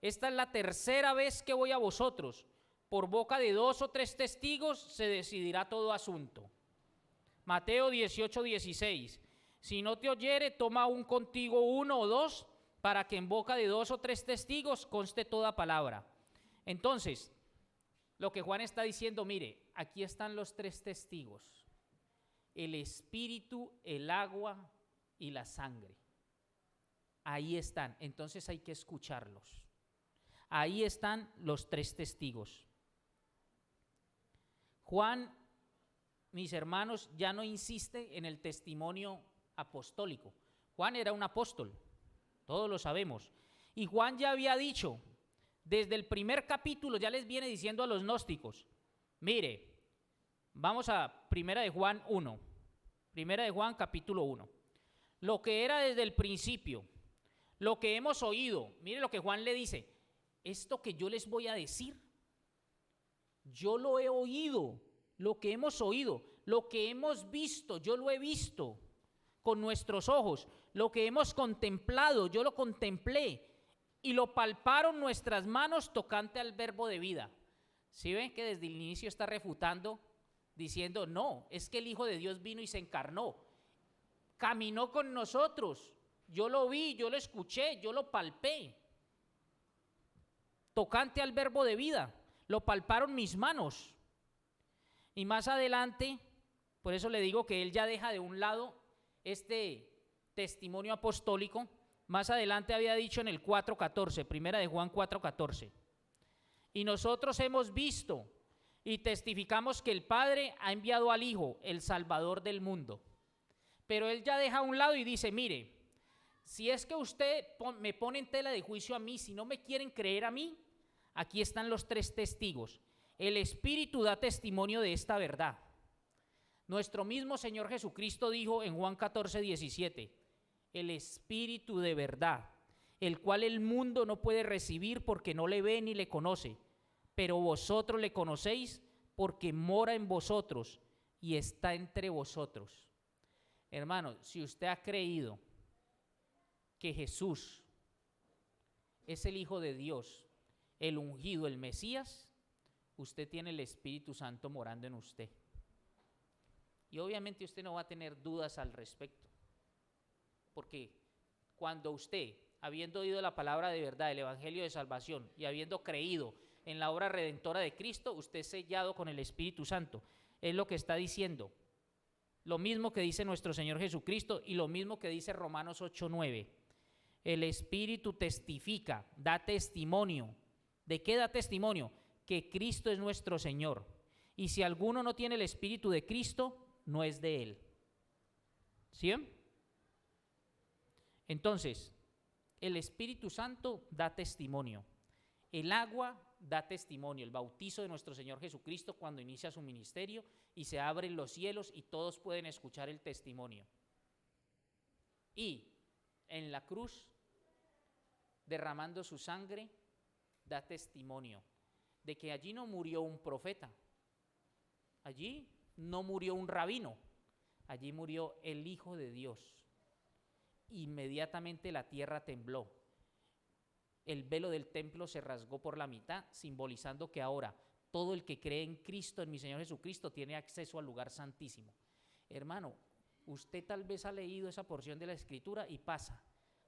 esta es la tercera vez que voy a vosotros, por boca de 2 o 3 testigos se decidirá todo asunto. Mateo 18:16, si no te oyere, toma aún contigo 1 o 2, para que en boca de 2 o 3 testigos conste toda palabra. Entonces, lo que Juan está diciendo, mire, aquí están los 3 testigos, el Espíritu, el agua y la sangre. Ahí están, entonces hay que escucharlos. Ahí están los 3 testigos. Juan, mis hermanos, ya no insiste en el testimonio apostólico. Juan era un apóstol, todos lo sabemos. Y Juan ya había dicho, desde el primer capítulo ya les viene diciendo a los gnósticos, mire, vamos a Primera de Juan 1, Primera de Juan capítulo 1. Lo que era desde el principio, lo que hemos oído, mire lo que Juan le dice, esto que yo les voy a decir, yo lo he oído, lo que hemos oído, lo que hemos visto, yo lo he visto con nuestros ojos, lo que hemos contemplado, yo lo contemplé y lo palparon nuestras manos tocante al verbo de vida. ¿Sí ven que desde el inicio está refutando, diciendo, no, es que el Hijo de Dios vino y se encarnó, caminó con nosotros, yo lo vi, yo lo escuché, yo lo palpé, tocante al verbo de vida, lo palparon mis manos. Y más adelante, por eso le digo que él ya deja de un lado este testimonio apostólico. Más adelante había dicho en el 4:14, Primera de Juan 4:14, y nosotros hemos visto y testificamos que el Padre ha enviado al Hijo, el Salvador del mundo. Pero él ya deja a un lado y dice, mire, si es que usted me pone en tela de juicio a mí, si no me quieren creer a mí, aquí están los 3 testigos. El Espíritu da testimonio de esta verdad. Nuestro mismo Señor Jesucristo dijo en Juan 14:17, el Espíritu de verdad, el cual el mundo no puede recibir porque no le ve ni le conoce, pero vosotros le conocéis porque mora en vosotros y está entre vosotros. Hermano, si usted ha creído que Jesús es el Hijo de Dios, el ungido, el Mesías, usted tiene el Espíritu Santo morando en usted. Y obviamente usted no va a tener dudas al respecto, porque cuando usted, habiendo oído la palabra de verdad, el Evangelio de salvación, y habiendo creído en la obra redentora de Cristo, usted es sellado con el Espíritu Santo. Es lo que está diciendo. Lo mismo que dice nuestro Señor Jesucristo y lo mismo que dice Romanos 8:9. El Espíritu testifica, da testimonio. ¿De qué da testimonio? Que Cristo es nuestro Señor. Y si alguno no tiene el Espíritu de Cristo, no es de Él. ¿Sí ven? Entonces, el Espíritu Santo da testimonio. El agua da testimonio. El bautizo de nuestro Señor Jesucristo cuando inicia su ministerio y se abren los cielos y todos pueden escuchar el testimonio. Y en la cruz, derramando su sangre, da testimonio de que allí no murió un profeta, allí no murió un rabino, allí murió el Hijo de Dios. Inmediatamente la tierra tembló, el velo del templo se rasgó por la mitad, simbolizando que ahora todo el que cree en Cristo, en mi Señor Jesucristo, tiene acceso al lugar santísimo. Hermano, usted tal vez ha leído esa porción de la Escritura y pasa,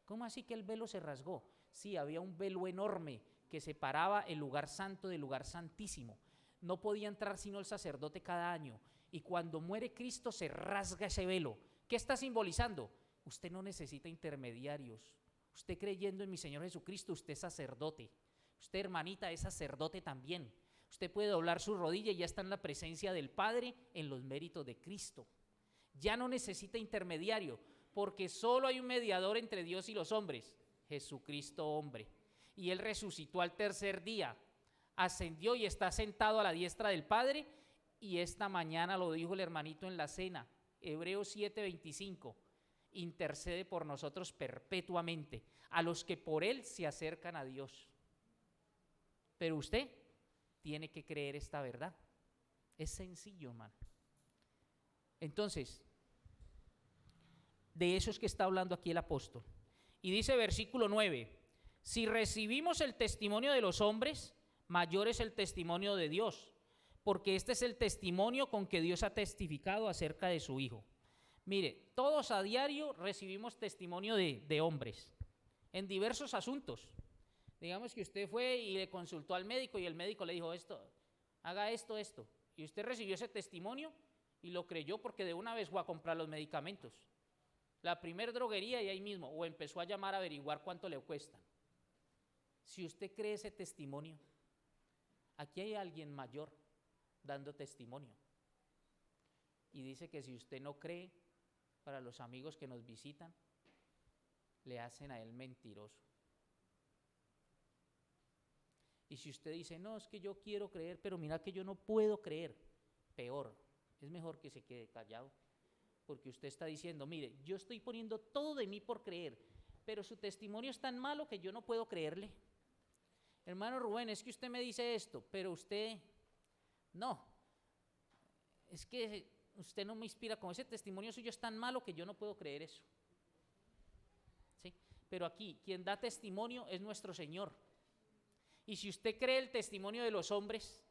¿cómo así que el velo se rasgó? Sí, había un velo enorme que separaba el lugar santo del lugar santísimo. No podía entrar sino el sacerdote cada año. Y cuando muere Cristo se rasga ese velo. ¿Qué está simbolizando? Usted no necesita intermediarios. Usted creyendo en mi Señor Jesucristo, usted es sacerdote. Usted, hermanita, es sacerdote también. Usted puede doblar su rodilla y ya está en la presencia del Padre en los méritos de Cristo. Ya no necesita intermediario, porque solo hay un mediador entre Dios y los hombres, Jesucristo hombre. Y Él resucitó al tercer día, ascendió y está sentado a la diestra del Padre. Y esta mañana lo dijo el hermanito en la cena, Hebreos 7:25, intercede por nosotros perpetuamente, a los que por Él se acercan a Dios. Pero usted tiene que creer esta verdad. Es sencillo, hermano. Entonces, de eso es que está hablando aquí el apóstol. Y dice versículo 9, si recibimos el testimonio de los hombres, mayor es el testimonio de Dios, porque este es el testimonio con que Dios ha testificado acerca de su Hijo. Mire, todos a diario recibimos testimonio de hombres en diversos asuntos. Digamos que usted fue y le consultó al médico y el médico le dijo esto, haga esto, y usted recibió ese testimonio y lo creyó porque de una vez fue a comprar los medicamentos. La primer droguería y ahí mismo, o empezó a llamar a averiguar cuánto le cuestan. Si usted cree ese testimonio, aquí hay alguien mayor dando testimonio. Y dice que si usted no cree, para los amigos que nos visitan, le hacen a él mentiroso. Y si usted dice, no, es que yo quiero creer, pero mira que yo no puedo creer, peor, es mejor que se quede callado, porque usted está diciendo, mire, yo estoy poniendo todo de mí por creer, pero su testimonio es tan malo que yo no puedo creerle. Hermano Rubén, es que usted me dice esto, pero usted, no, es que usted no me inspira, con ese testimonio suyo es tan malo que yo no puedo creer eso. ¿Sí? Pero aquí, quien da testimonio es nuestro Señor. Y si usted cree el testimonio de los hombres,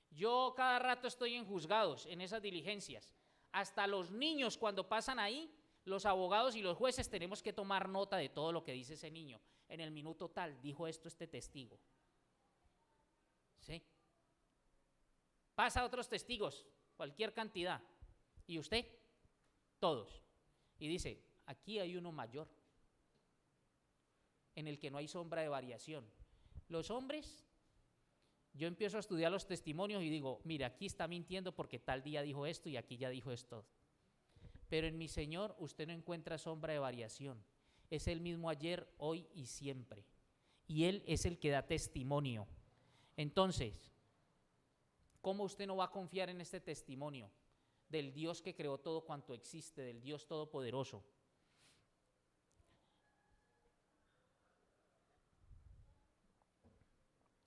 yo cada rato estoy en juzgados, en esas diligencias. Hasta los niños cuando pasan ahí, los abogados y los jueces tenemos que tomar nota de todo lo que dice ese niño. En el minuto tal, dijo esto este testigo. ¿Sí? Pasa a otros testigos, cualquier cantidad. ¿Y usted? Todos. Y dice, aquí hay uno mayor, en el que no hay sombra de variación. Los hombres, yo empiezo a estudiar los testimonios y digo, mira, aquí está mintiendo porque tal día dijo esto y aquí ya dijo esto. Pero en mi Señor usted no encuentra sombra de variación. Es el mismo ayer, hoy y siempre. Y Él es el que da testimonio. Entonces, ¿cómo usted no va a confiar en este testimonio del Dios que creó todo cuanto existe, del Dios todopoderoso?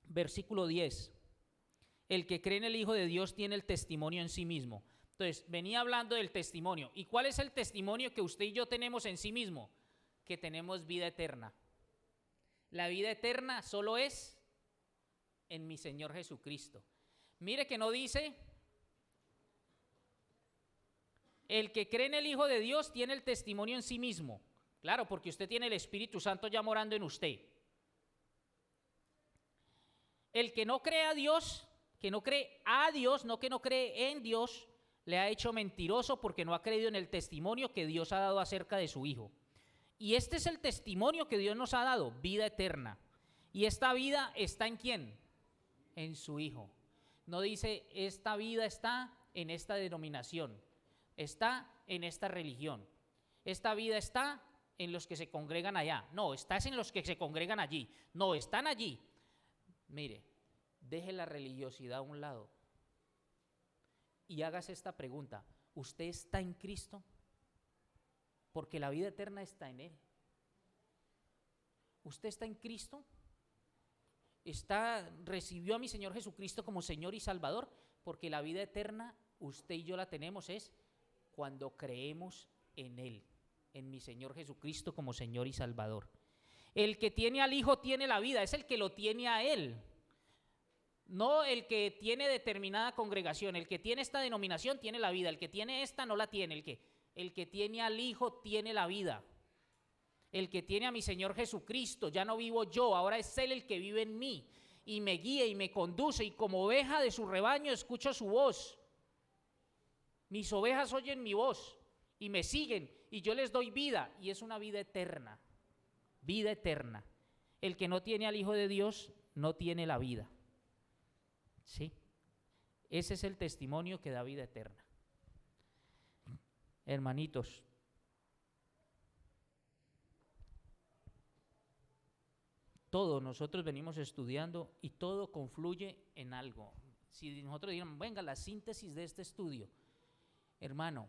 Versículo 10. El que cree en el Hijo de Dios tiene el testimonio en sí mismo. Entonces, venía hablando del testimonio. ¿Y cuál es el testimonio que usted y yo tenemos en sí mismo? Que tenemos vida eterna. La vida eterna solo es en mi Señor Jesucristo. Mire que no dice, el que cree en el Hijo de Dios tiene el testimonio en sí mismo. Claro, porque usted tiene el Espíritu Santo ya morando en usted. El que no cree a Dios, que no cree a Dios, no que no cree en Dios, le ha hecho mentiroso porque no ha creído en el testimonio que Dios ha dado acerca de su Hijo. Y este es el testimonio que Dios nos ha dado, vida eterna. ¿Y esta vida está en quién? En su Hijo. No dice, esta vida está en esta denominación, está en esta religión, esta vida está en los que se congregan allá. No, estás en los que se congregan allí. No, están allí. Mire, deje la religiosidad a un lado y hágase esta pregunta: ¿usted está en Cristo? Porque la vida eterna está en Él. ¿Usted está en Cristo? ¿Recibió a mi Señor Jesucristo como Señor y Salvador? Porque la vida eterna, usted y yo la tenemos es cuando creemos en Él, en mi Señor Jesucristo como Señor y Salvador. El que tiene al Hijo tiene la vida, es el que lo tiene a Él. No el que tiene determinada congregación, el que tiene esta denominación tiene la vida, el que tiene esta no la tiene, el que tiene al Hijo tiene la vida. El que tiene a mi Señor Jesucristo, ya no vivo yo, ahora es Él el que vive en mí y me guía y me conduce, y como oveja de su rebaño escucho su voz. Mis ovejas oyen mi voz y me siguen y yo les doy vida, y es una vida eterna. Vida eterna. El que no tiene al Hijo de Dios no tiene la vida. ¿Sí? Ese es el testimonio que da vida eterna. Hermanitos, todo nosotros venimos estudiando y todo confluye en algo. Si nosotros digamos, venga, la síntesis de este estudio, hermano,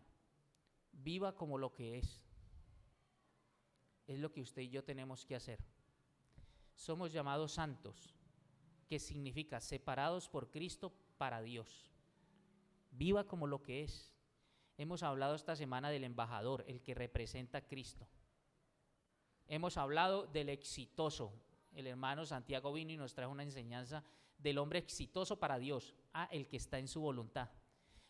viva como lo que es. Es lo que usted y yo tenemos que hacer. Somos llamados santos, que significa separados por Cristo para Dios. Viva como lo que es. Hemos hablado esta semana del embajador, el que representa a Cristo. Hemos hablado del exitoso. El hermano Santiago vino y nos trajo una enseñanza del hombre exitoso para Dios, el que está en su voluntad.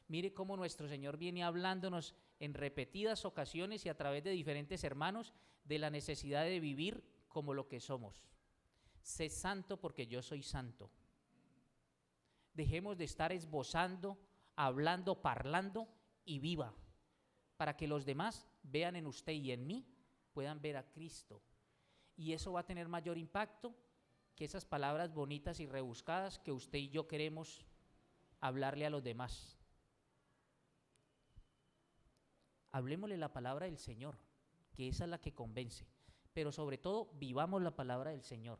Mire cómo nuestro Señor viene hablándonos en repetidas ocasiones y a través de diferentes hermanos de la necesidad de vivir como lo que somos. Sé santo porque yo soy santo. Dejemos de estar esbozando, hablando, parlando, y viva, para que los demás vean en usted y en mí, puedan ver a Cristo. Y eso va a tener mayor impacto que esas palabras bonitas y rebuscadas que usted y yo queremos hablarle a los demás. Hablemosle la palabra del Señor, que esa es la que convence, pero sobre todo vivamos la palabra del Señor,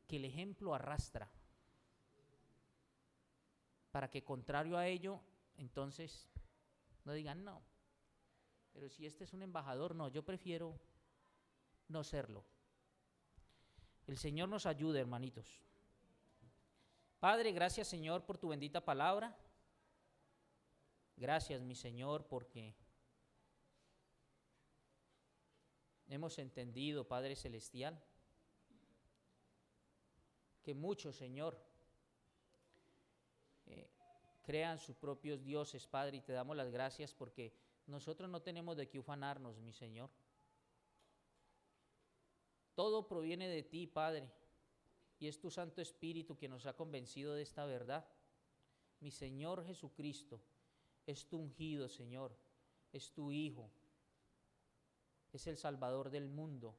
que el ejemplo arrastra, para que contrario a ello, entonces no digan no, pero si este es un embajador, no, yo prefiero no serlo. El Señor nos ayude, hermanitos. Padre, gracias, Señor, por tu bendita palabra. Gracias, mi Señor, porque hemos entendido, Padre Celestial, que muchos, Señor, crean sus propios dioses, Padre, y te damos las gracias porque nosotros no tenemos de qué ufanarnos, mi Señor. Todo proviene de ti, Padre, y es tu Santo Espíritu que nos ha convencido de esta verdad. Mi Señor Jesucristo es tu ungido, Señor, es tu Hijo, es el Salvador del mundo,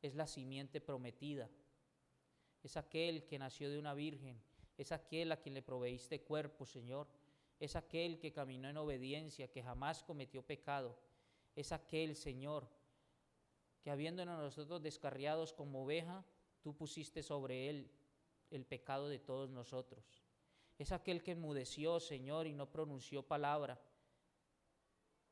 es la simiente prometida, es aquel que nació de una virgen, es aquel a quien le proveíste cuerpo, Señor, es aquel que caminó en obediencia, que jamás cometió pecado, es aquel, Señor, que habiéndonos nosotros descarriados como oveja, tú pusiste sobre él el pecado de todos nosotros. Es aquel que enmudeció, Señor, y no pronunció palabra.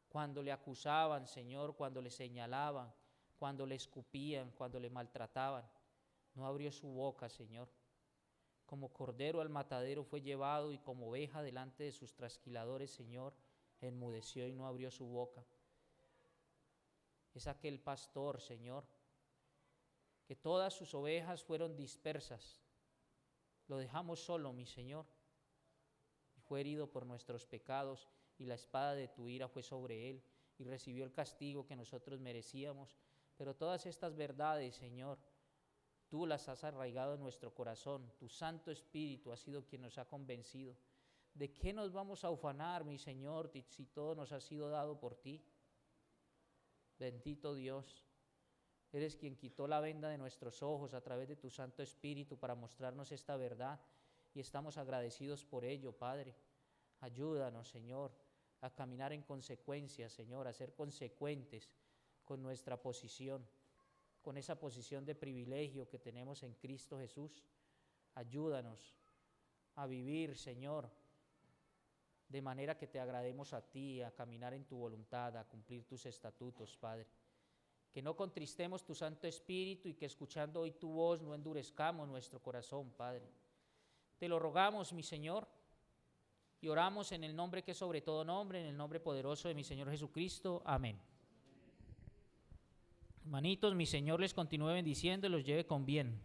Cuando le acusaban, Señor, cuando le señalaban, cuando le escupían, cuando le maltrataban, no abrió su boca, Señor. Como cordero al matadero fue llevado y como oveja delante de sus trasquiladores, Señor, enmudeció y no abrió su boca. Es aquel pastor, Señor, que todas sus ovejas fueron dispersas. Lo dejamos solo, mi Señor, y fue herido por nuestros pecados, y la espada de tu ira fue sobre él, y recibió el castigo que nosotros merecíamos. Pero todas estas verdades, Señor, tú las has arraigado en nuestro corazón. Tu Santo Espíritu ha sido quien nos ha convencido. ¿De qué nos vamos a ufanar, mi Señor, si todo nos ha sido dado por ti? Bendito Dios, eres quien quitó la venda de nuestros ojos a través de tu Santo Espíritu para mostrarnos esta verdad, y estamos agradecidos por ello, Padre. Ayúdanos, Señor, a caminar en consecuencia, Señor, a ser consecuentes con nuestra posición, con esa posición de privilegio que tenemos en Cristo Jesús. Ayúdanos a vivir, Señor, de manera que te agrademos a ti, a caminar en tu voluntad, a cumplir tus estatutos, Padre. Que no contristemos tu Santo Espíritu y que escuchando hoy tu voz no endurezcamos nuestro corazón, Padre. Te lo rogamos, mi Señor, y oramos en el nombre que es sobre todo nombre, en el nombre poderoso de mi Señor Jesucristo. Amén. Hermanitos, mi Señor les continúe bendiciendo y los lleve con bien.